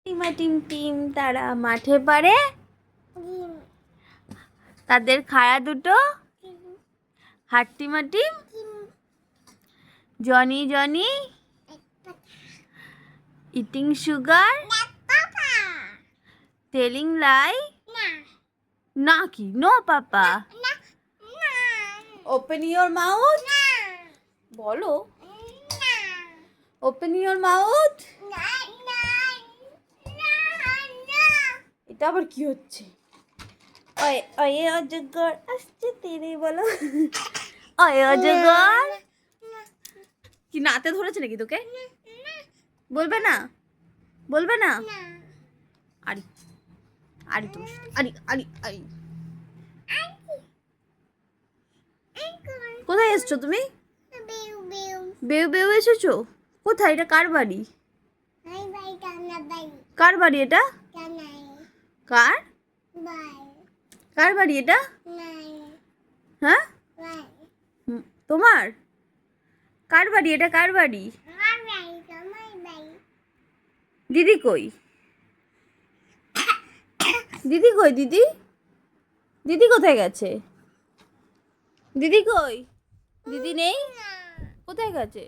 টিমা team team তারা মাঠে পারে তাদের খাড়া দুটো হাট্টিমা টিম Johnny Johnny eating sugar telling lie না কি no papa open your mouth বলো ওপেন ইওর মাউথ এটা আবার কি হচ্ছে ওয়ে ওয়ে অজগর আসছে তেরে বলো ওয়ে অজগর কি নাতে ধরেছে নাকি তোকে বলবে না বলবে না আরি আরি তুমি আরি আরি আরি কোথায় এসছো তুমি বেউ বেউ এসেছো কোথায় এটা কার বাড়ি কার বাড়ি এটা কার কার বাড়ি এটা হ্যাঁ তোমার কার বাড়ি এটা কার বাড়ি দিদি কই দিদি কই দিদি দিদি কোথায় গেছে দিদি কই দিদি নেই কোথায় গেছে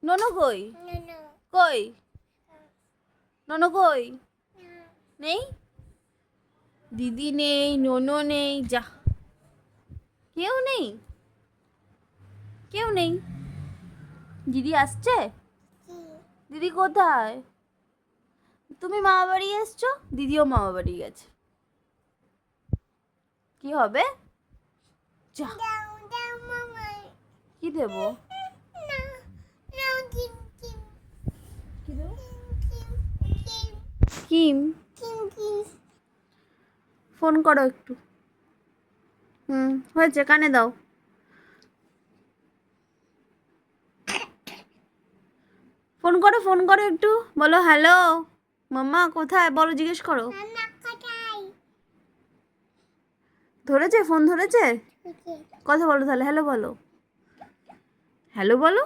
ননু কই কই ননু কই নেই দিদি নেই ননু নেই যা কেউ নেই কেউ নেই দিদি আসছে দিদি কোথায় তুমি মামা বাড়ি এসছো দিদিও মামা বাড়ি গেছে কি হবে যা কি দেবো কিম ফোন করো একটু হয়েছে কানে দাও ফোন করো একটু বলো হ্যালো মাম্মা কোথায় বলো জিজ্ঞেস করো ধরেছে ফোন ধরেছে কথা বলো তাহলে হ্যালো বলো হ্যালো বলো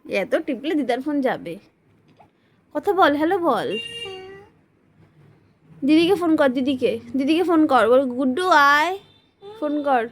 এত টিপলে দিদার ফোন যাবে কথা বল হ্যালো বল দিদিকে ফোন কর দিদিকে ফোন কর বল গুড্ডু আয় ফোন কর